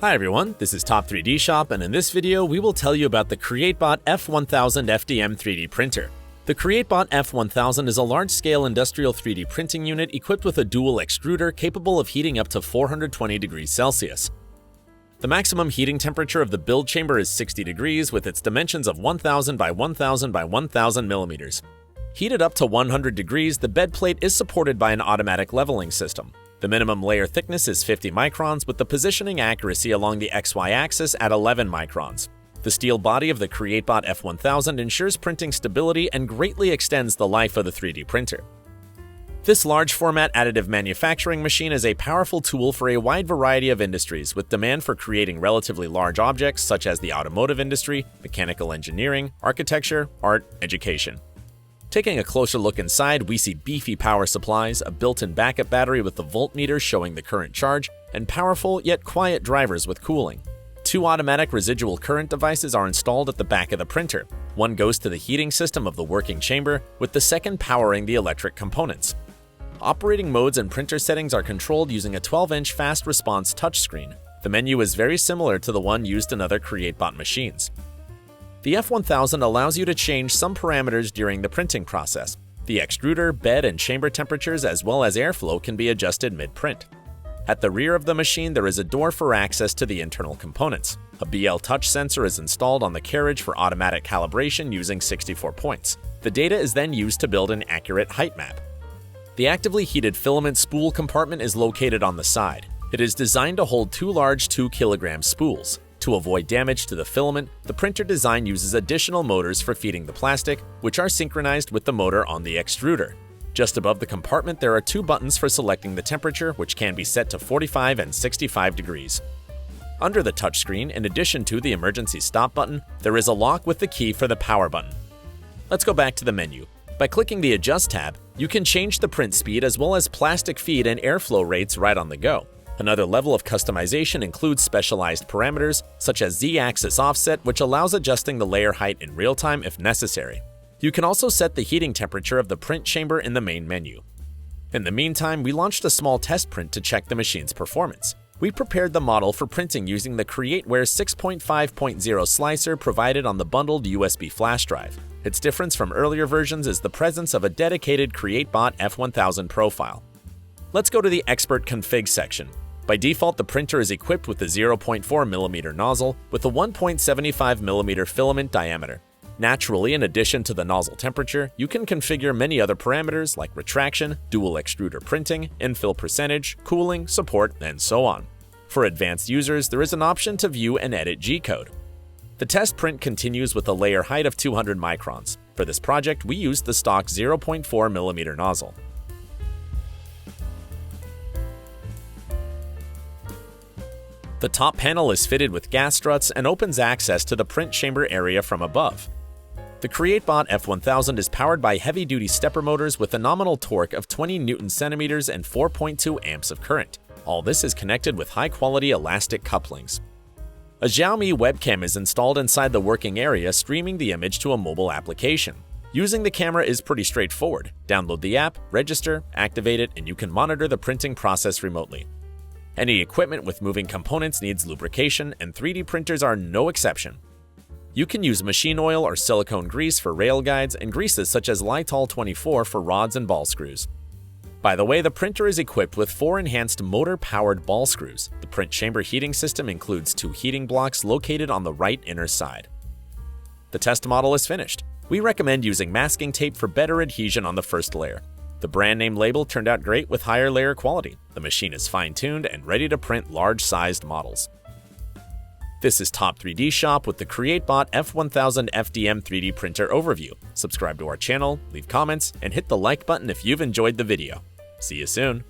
Hi everyone, this is Top 3D Shop, and in this video we will tell you about the CreatBot F1000 FDM 3D printer. The CreatBot F1000 is a large-scale industrial 3D printing unit equipped with a dual extruder capable of heating up to 420 degrees Celsius. The maximum heating temperature of the build chamber is 60 degrees with its dimensions of 1000 by 1000 by 1000 millimeters. Heated up to 100 degrees, the bed plate is supported by an automatic leveling system. The minimum layer thickness is 50 microns with the positioning accuracy along the XY axis at 11 microns. The steel body of the CreatBot F1000 ensures printing stability and greatly extends the life of the 3D printer. This large-format additive manufacturing machine is a powerful tool for a wide variety of industries with demand for creating relatively large objects such as the automotive industry, mechanical engineering, architecture, art, education. Taking a closer look inside, we see beefy power supplies, a built-in backup battery with the voltmeter showing the current charge, and powerful yet quiet drivers with cooling. Two automatic residual current devices are installed at the back of the printer. One goes to the heating system of the working chamber, with the second powering the electric components. Operating modes and printer settings are controlled using a 12-inch fast response touchscreen. The menu is very similar to the one used in other CreatBot machines. The F1000 allows you to change some parameters during the printing process. The extruder, bed, and chamber temperatures as well as airflow can be adjusted mid-print. At the rear of the machine, there is a door for access to the internal components. A BL touch sensor is installed on the carriage for automatic calibration using 64 points. The data is then used to build an accurate height map. The actively heated filament spool compartment is located on the side. It is designed to hold two large 2-kilogram spools. To avoid damage to the filament, the printer design uses additional motors for feeding the plastic, which are synchronized with the motor on the extruder. Just above the compartment, there are two buttons for selecting the temperature, which can be set to 45 and 65 degrees. Under the touchscreen, in addition to the emergency stop button, there is a lock with the key for the power button. Let's go back to the menu. By clicking the Adjust tab, you can change the print speed as well as plastic feed and airflow rates right on the go. Another level of customization includes specialized parameters, such as Z-axis offset, which allows adjusting the layer height in real time if necessary. You can also set the heating temperature of the print chamber in the main menu. In the meantime, we launched a small test print to check the machine's performance. We prepared the model for printing using the CreatWare 6.5.0 slicer provided on the bundled USB flash drive. Its difference from earlier versions is the presence of a dedicated CreatBot F1000 profile. Let's go to the Expert Config section. By default, the printer is equipped with a 0.4mm nozzle with a 1.75mm filament diameter. Naturally, in addition to the nozzle temperature, you can configure many other parameters like retraction, dual extruder printing, infill percentage, cooling, support, and so on. For advanced users, there is an option to view and edit G-code. The test print continues with a layer height of 200 microns. For this project, we used the stock 0.4mm nozzle. The top panel is fitted with gas struts and opens access to the print chamber area from above. The CreatBot F1000 is powered by heavy-duty stepper motors with a nominal torque of 20 Newton-centimeters and 4.2 amps of current. All this is connected with high-quality elastic couplings. A Xiaomi webcam is installed inside the working area, streaming the image to a mobile application. Using the camera is pretty straightforward. Download the app, register, activate it, and you can monitor the printing process remotely. Any equipment with moving components needs lubrication, and 3D printers are no exception. You can use machine oil or silicone grease for rail guides and greases such as Litol 24 for rods and ball screws. By the way, the printer is equipped with 4 enhanced motor-powered ball screws. The print chamber heating system includes 2 heating blocks located on the right inner side. The test model is finished. We recommend using masking tape for better adhesion on the first layer. The brand name label turned out great with higher layer quality. The machine is fine-tuned and ready to print large-sized models. This is Top 3D Shop with the CreatBot F1000 FDM 3D printer overview. Subscribe to our channel, leave comments, and hit the like button if you've enjoyed the video. See you soon!